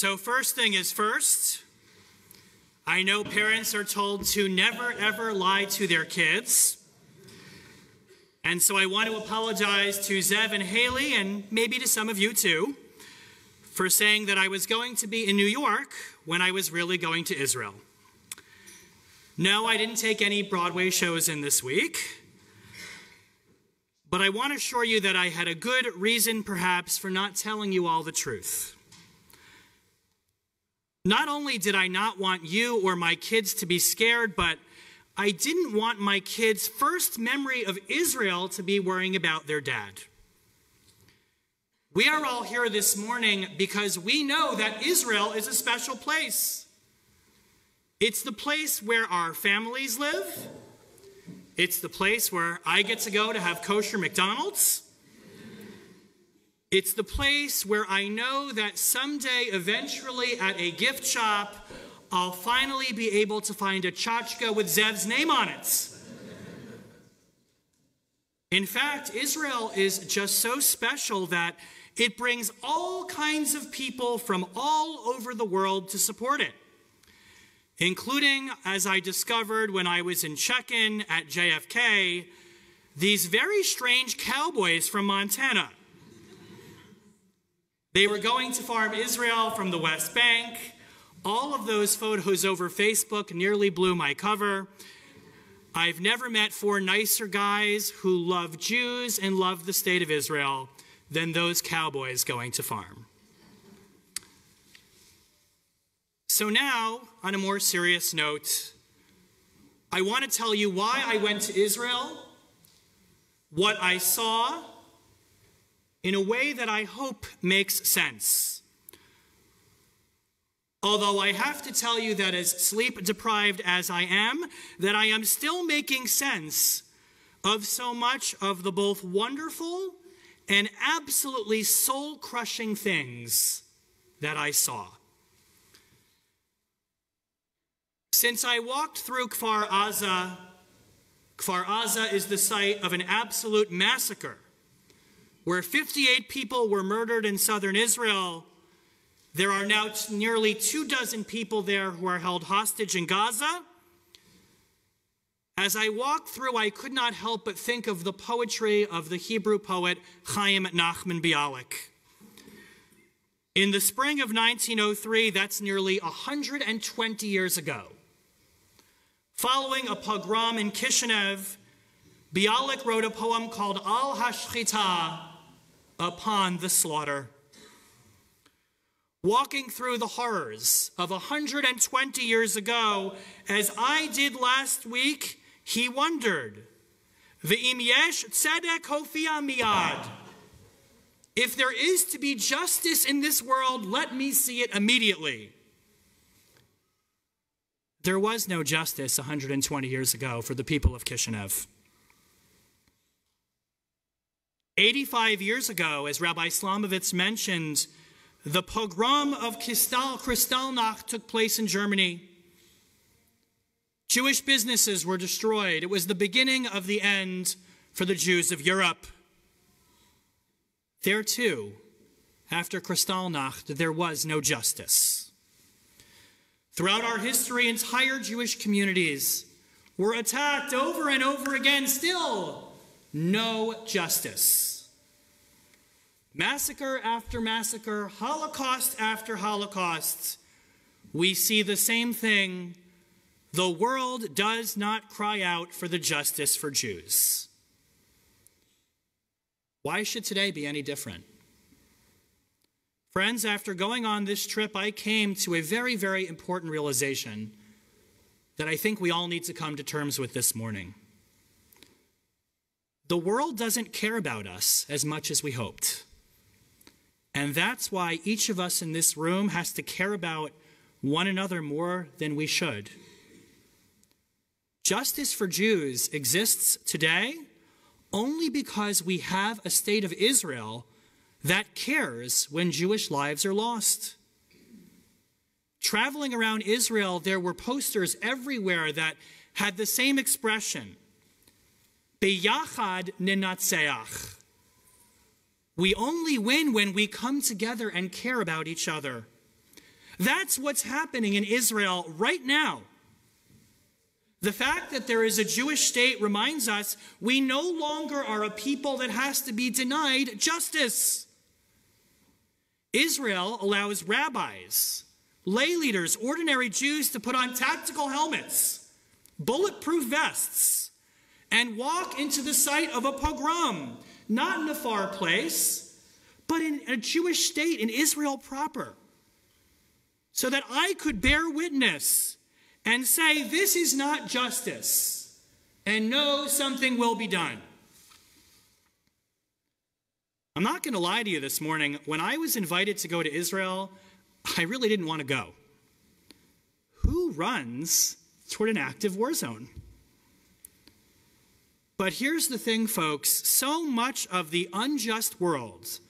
So first thing is first, I know parents are told to never ever lie to their kids. And so I want to apologize to Zev and Haley, and maybe to some of you too, for saying that I was going to be in New York when I was really going to Israel. No, I didn't take any Broadway shows in this week, but I want to assure you that I had a good reason perhaps for not telling you all the truth. Not only did I not want you or my kids to be scared, but I didn't want my kids' first memory of Israel to be worrying about their dad. We are all here this morning because we know that Israel is a special place. It's the place where our families live. It's the place where I get to go to have kosher McDonald's. It's the place where I know that someday, eventually, at a gift shop, I'll finally be able to find a tchotchke with Zev's name on it. In fact, Israel is just so special that it brings all kinds of people from all over the world to support it, including, as I discovered when I was in check-in at JFK, these very strange cowboys from Montana. They were going to farm Israel from the West Bank. All of those photos over Facebook nearly blew my cover. I've never met four nicer guys who love Jews and love the state of Israel than those cowboys going to farm. So now, on a more serious note, I want to tell you why I went to Israel, what I saw, in a way that I hope makes sense. Although I have to tell you that as sleep-deprived as I am, that I am still making sense of so much of the both wonderful and absolutely soul-crushing things that I saw. Since I walked through Kfar Aza is the site of an absolute massacre, where 58 people were murdered in southern Israel. There are now nearly 24 people there who are held hostage in Gaza. As I walked through, I could not help but think of the poetry of the Hebrew poet Chaim Nachman Bialik. In the spring of 1903, that's nearly 120 years ago, following a pogrom in Kishinev, Bialik wrote a poem called Al Hashchita, upon the slaughter. Walking through the horrors of 120 years ago, as I did last week, he wondered, V'im yesh tzedek hofia miyad. If there is to be justice in this world, let me see it immediately. There was no justice 120 years ago for the people of Kishinev. 85 years ago, as Rabbi Slomovitz mentioned, the pogrom of Kristallnacht took place in Germany. Jewish businesses were destroyed. It was the beginning of the end for the Jews of Europe. There too, after Kristallnacht, there was no justice. Throughout our history, entire Jewish communities were attacked over and over again. Still, no justice. Massacre after massacre, Holocaust after Holocaust, we see the same thing. The world does not cry out for the justice for Jews. Why should today be any different? Friends, after going on this trip, I came to a very, very important realization that I think we all need to come to terms with this morning. The world doesn't care about us as much as we hoped. And that's why each of us in this room has to care about one another more than we should. Justice for Jews exists today only because we have a state of Israel that cares when Jewish lives are lost. Traveling around Israel, there were posters everywhere that had the same expression, Beyachad ninatzeach. We only win when we come together and care about each other. That's what's happening in Israel right now. The fact that there is a Jewish state reminds us we no longer are a people that has to be denied justice. Israel allows rabbis, lay leaders, ordinary Jews to put on tactical helmets, bulletproof vests, and walk into the site of a pogrom, not in a far place, but in a Jewish state, in Israel proper, so that I could bear witness and say, this is not justice, and no, something will be done. I'm not going to lie to you this morning. When I was invited to go to Israel, I really didn't want to go. Who runs toward an active war zone? But here's the thing, folks. So much of the unjust world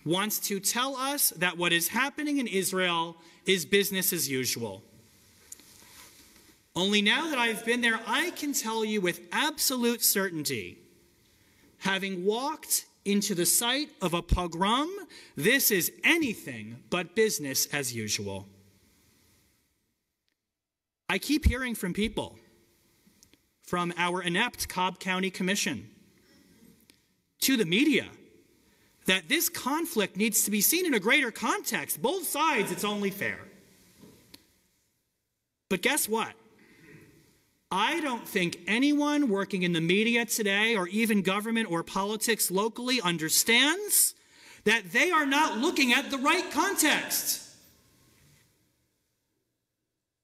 wants to tell us that what is happening in Israel is business as usual. Only now that I've been there, I can tell you with absolute certainty, having walked into the site of a pogrom, this is anything but business as usual. I keep hearing from people, from our inept Cobb County Commission to the media, that this conflict needs to be seen in a greater context. Both sides, it's only fair. But guess what? I don't think anyone working in the media today, or even government or politics locally, understands that they are not looking at the right context.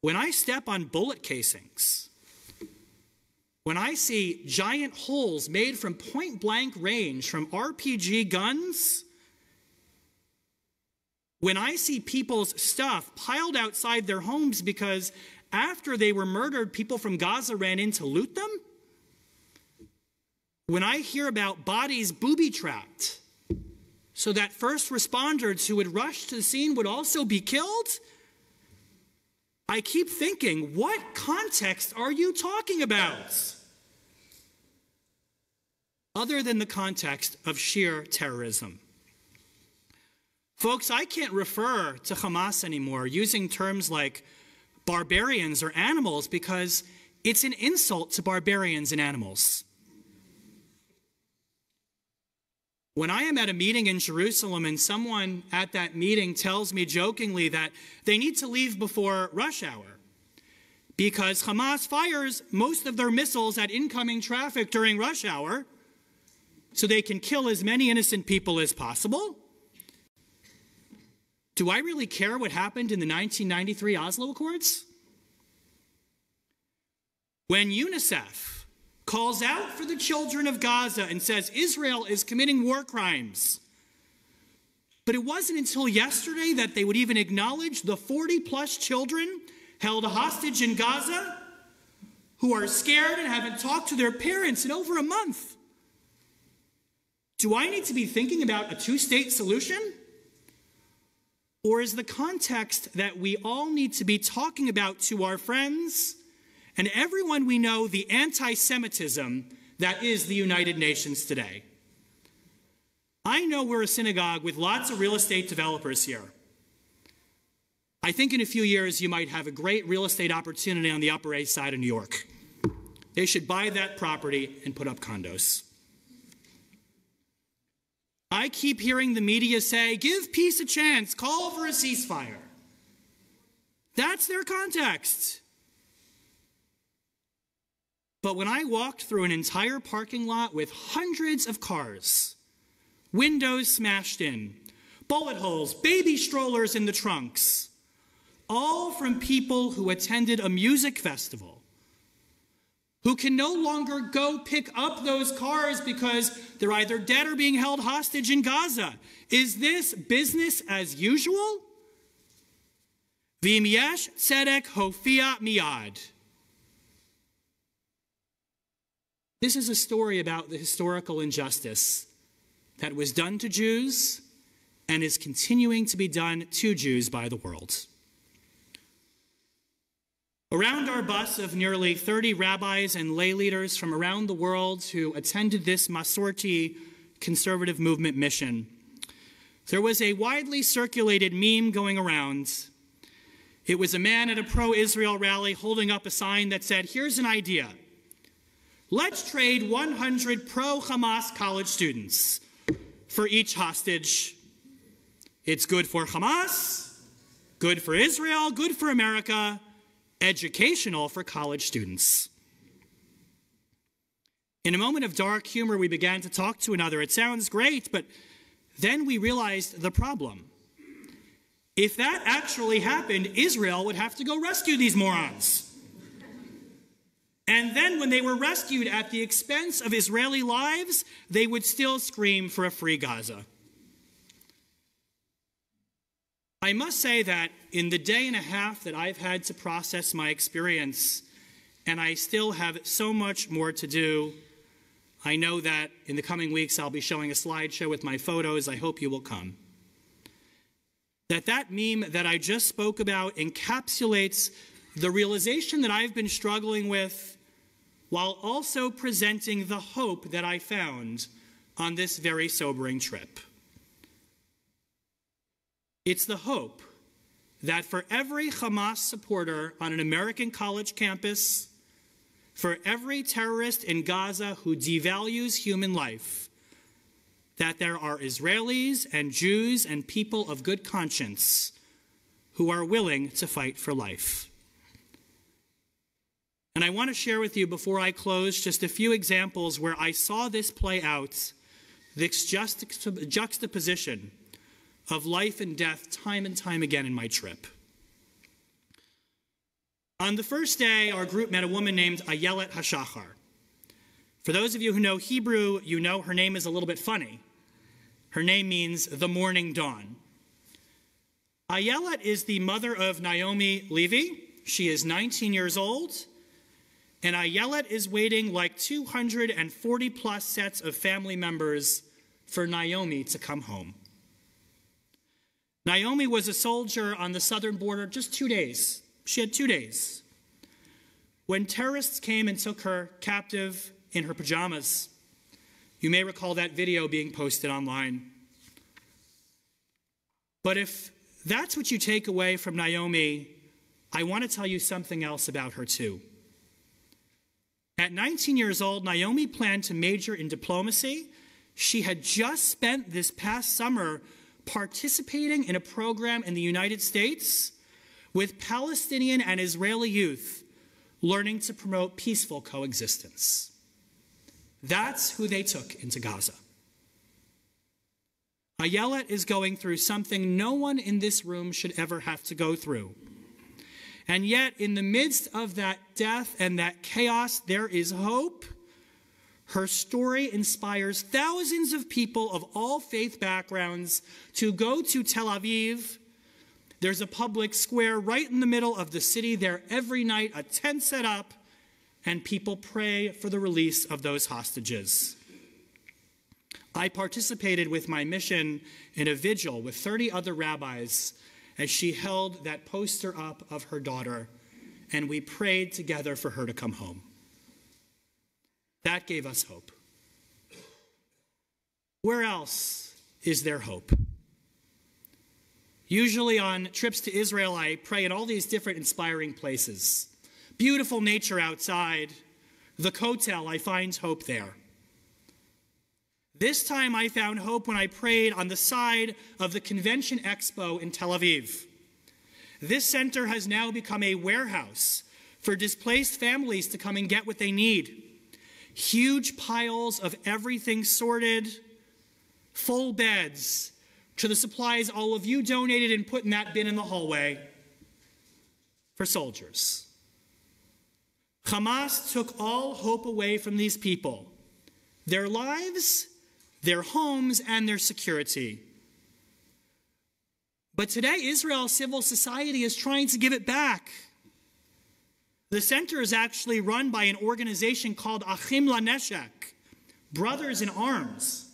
When I step on bullet casings, when I see giant holes made from point-blank range from RPG guns, when I see people's stuff piled outside their homes because after they were murdered, people from Gaza ran in to loot them, when I hear about bodies booby-trapped so that first responders who would rush to the scene would also be killed, I keep thinking, what context are you talking about? Other than the context of sheer terrorism. Folks, I can't refer to Hamas anymore using terms like barbarians or animals because it's an insult to barbarians and animals. When I am at a meeting in Jerusalem and someone at that meeting tells me jokingly that they need to leave before rush hour because Hamas fires most of their missiles at incoming traffic during rush hour so they can kill as many innocent people as possible, do I really care what happened in the 1993 Oslo Accords? When UNICEF calls out for the children of Gaza and says Israel is committing war crimes, but it wasn't until yesterday that they would even acknowledge the 40-plus children held hostage in Gaza who are scared and haven't talked to their parents in over a month. Do I need to be thinking about a two-state solution? Or is the context that we all need to be talking about to our friends and everyone we know the anti-Semitism that is the United Nations today? I know we're a synagogue with lots of real estate developers here. I think in a few years you might have a great real estate opportunity on the Upper East Side of New York. They should buy that property and put up condos. I keep hearing the media say, give peace a chance, call for a ceasefire. That's their context. But when I walked through an entire parking lot with hundreds of cars, windows smashed in, bullet holes, baby strollers in the trunks, all from people who attended a music festival, who can no longer go pick up those cars because they're either dead or being held hostage in Gaza. Is this business as usual? V'im yesh tzedek hofia miyad. This is a story about the historical injustice that was done to Jews and is continuing to be done to Jews by the world. Around our bus of nearly 30 rabbis and lay leaders from around the world who attended this Masorti conservative movement mission, there was a widely circulated meme going around It was a man at a pro-Israel rally holding up a sign that said, "Here's an idea. Let's trade 100 pro-Hamas college students for each hostage. It's good for Hamas, good for Israel, good for America, educational for college students." In a moment of dark humor, we began to talk to another. It sounds great, but then we realized the problem. If that actually happened, Israel would have to go rescue these morons. And then when they were rescued at the expense of Israeli lives, they would still scream for a free Gaza. I must say that in the day and a half that I've had to process my experience, and I still have so much more to do, I know that in the coming weeks I'll be showing a slideshow with my photos. I hope you will come. That meme that I just spoke about encapsulates the realization that I've been struggling with, while also presenting the hope that I found on this very sobering trip. It's the hope that for every Hamas supporter on an American college campus, for every terrorist in Gaza who devalues human life, that there are Israelis and Jews and people of good conscience who are willing to fight for life. And I want to share with you before I close just a few examples where I saw this play out, this juxtaposition of life and death time and time again in my trip. On the first day, our group met a woman named Ayelet Hashachar. For those of you who know Hebrew, you know her name is a little bit funny. Her name means the morning dawn. Ayelet is the mother of Naomi Levy. She is 19 years old. And Ayelet is waiting like 240 plus sets of family members for Naomi to come home. Naomi was a soldier on the southern border just 2 days. She had 2 days. When terrorists came and took her captive in her pajamas, you may recall that video being posted online. But if that's what you take away from Naomi, I want to tell you something else about her too. At 19 years old, Naomi planned to major in diplomacy. She had just spent this past summer participating in a program in the United States with Palestinian and Israeli youth learning to promote peaceful coexistence. That's who they took into Gaza. Ayelet is going through something no one in this room should ever have to go through. And yet, in the midst of that death and that chaos, there is hope. Her story inspires thousands of people of all faith backgrounds to go to Tel Aviv. There's a public square right in the middle of the city there every night, a tent set up, and people pray for the release of those hostages. I participated with my mission in a vigil with 30 other rabbis as she held that poster up of her daughter, and we prayed together for her to come home. That gave us hope. Where else is there hope? Usually on trips to Israel, I pray in all these different inspiring places. Beautiful nature outside. The Kotel, I find hope there. This time I found hope when I prayed on the side of the Convention Expo in Tel Aviv. This center has now become a warehouse for displaced families to come and get what they need. Huge piles of everything sorted, full beds, to the supplies all of you donated and put in that bin in the hallway for soldiers. Hamas took all hope away from these people, their lives, their homes, and their security. But today, Israel's civil society is trying to give it back. The center is actually run by an organization called Achim LaNeshek, Brothers in Arms.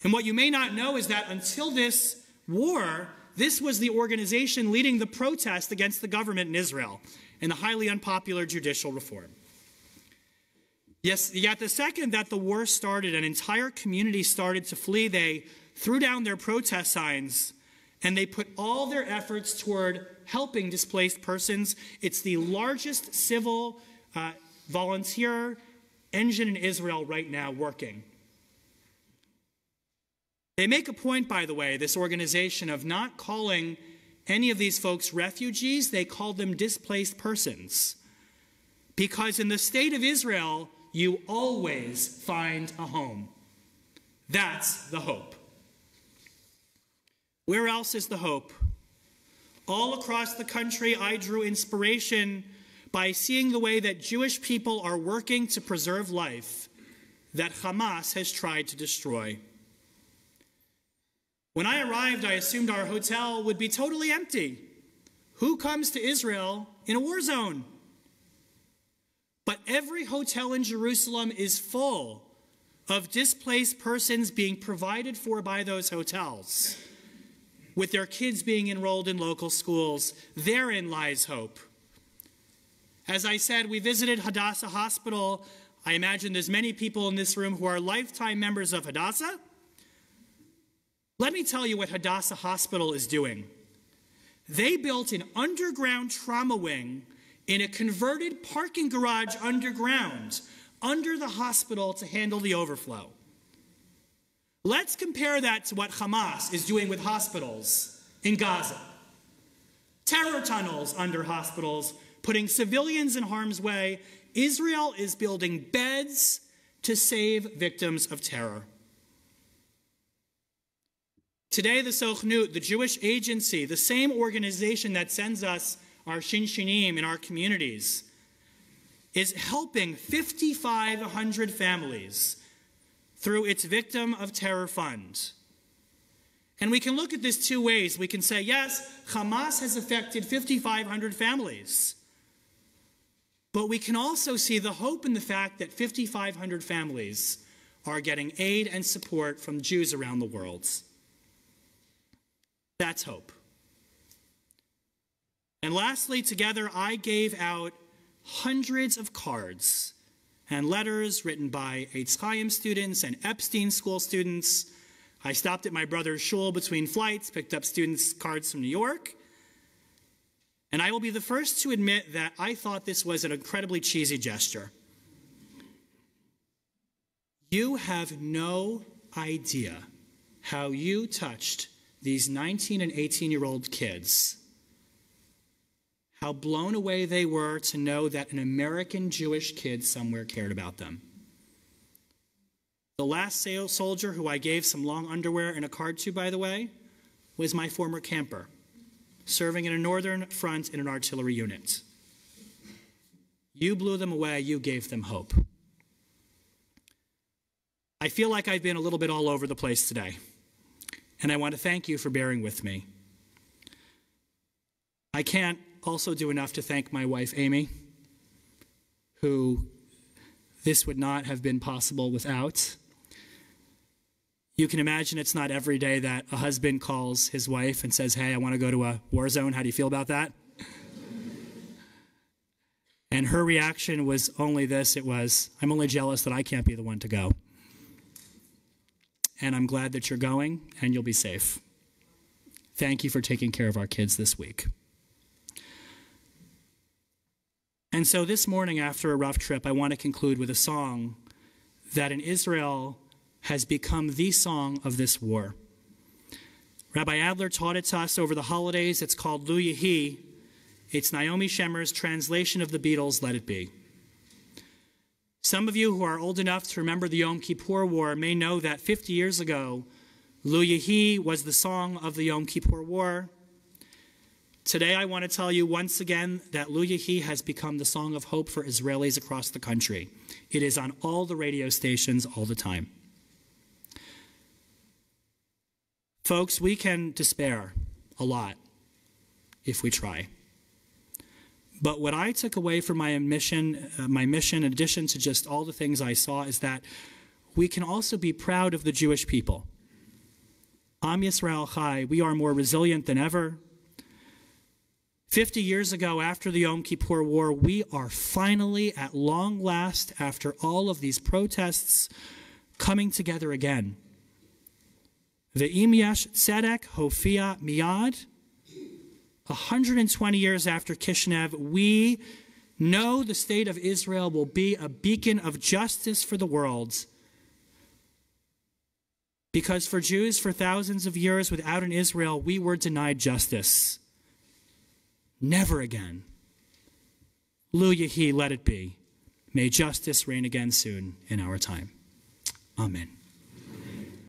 And what you may not know is that until this war, this was the organization leading the protest against the government in Israel and the highly unpopular judicial reform. Yes, yet the second that the war started, an entire community started to flee. They threw down their protest signs and they put all their efforts toward helping displaced persons. It's the largest civil volunteer engine in Israel right now working. They make a point, by the way, this organization, of not calling any of these folks refugees. They call them displaced persons. Because in the state of Israel, you always find a home. That's the hope. Where else is the hope? All across the country, I drew inspiration by seeing the way that Jewish people are working to preserve life that Hamas has tried to destroy. When I arrived, I assumed our hotel would be totally empty. Who comes to Israel in a war zone? But every hotel in Jerusalem is full of displaced persons being provided for by those hotels, with their kids being enrolled in local schools. Therein lies hope. As I said, we visited Hadassah Hospital. I imagine there's many people in this room who are lifetime members of Hadassah. Let me tell you what Hadassah Hospital is doing. They built an underground trauma wing in a converted parking garage underground, under the hospital, to handle the overflow. Let's compare that to what Hamas is doing with hospitals in Gaza. Terror tunnels under hospitals, putting civilians in harm's way. Israel is building beds to save victims of terror. Today, the Sochnut, the Jewish agency, the same organization that sends us our Shinshinim in our communities, is helping 5,500 families through its Victim of Terror Fund. And we can look at this two ways. We can say, yes, Hamas has affected 5,500 families. But we can also see the hope in the fact that 5,500 families are getting aid and support from Jews around the world. That's hope. And lastly, together, I gave out hundreds of cards and letters written by Eitz Chaim students and Epstein School students. I stopped at my brother's shul between flights, picked up students' cards from New York. And I will be the first to admit that I thought this was an incredibly cheesy gesture. You have no idea how you touched these 19 and 18-year-old kids, how blown away they were to know that an American Jewish kid somewhere cared about them. The last soldier who I gave some long underwear and a card to, by the way, was my former camper, serving in a northern front in an artillery unit. You blew them away, you gave them hope. I feel like I've been a little bit all over the place today, and I want to thank you for bearing with me. I can't also do enough to thank my wife, Amy, who this would not have been possible without. You can imagine it's not every day that a husband calls his wife and says, hey, I want to go to a war zone. How do you feel about that? And her reaction was only this. It was, I'm only jealous that I can't be the one to go. And I'm glad that you're going and you'll be safe. Thank you for taking care of our kids this week. And so this morning, after a rough trip, I want to conclude with a song that in Israel has become the song of this war. Rabbi Adler taught it to us over the holidays. It's called Lu Yehi. It's Naomi Shemer's translation of the Beatles' Let It Be. Some of you who are old enough to remember the Yom Kippur War may know that 50 years ago, Lu Yehi was the song of the Yom Kippur War. Today, I want to tell you once again that Lu Yehi has become the song of hope for Israelis across the country. It is on all the radio stations all the time. Folks, we can despair a lot if we try. But what I took away from my mission, in addition to just all the things I saw, is that we can also be proud of the Jewish people. Am Yisrael Chai, we are more resilient than ever. 50 years ago, after the Yom Kippur War, we are finally, at long last, after all of these protests, coming together again. Ve'im yesh tzedek hofia miyad. 120 years after Kishinev, we know the state of Israel will be a beacon of justice for the world. Because for Jews, for thousands of years without an Israel, we were denied justice. Never again. Lu Yehi, let it be. May justice reign again soon in our time. Amen.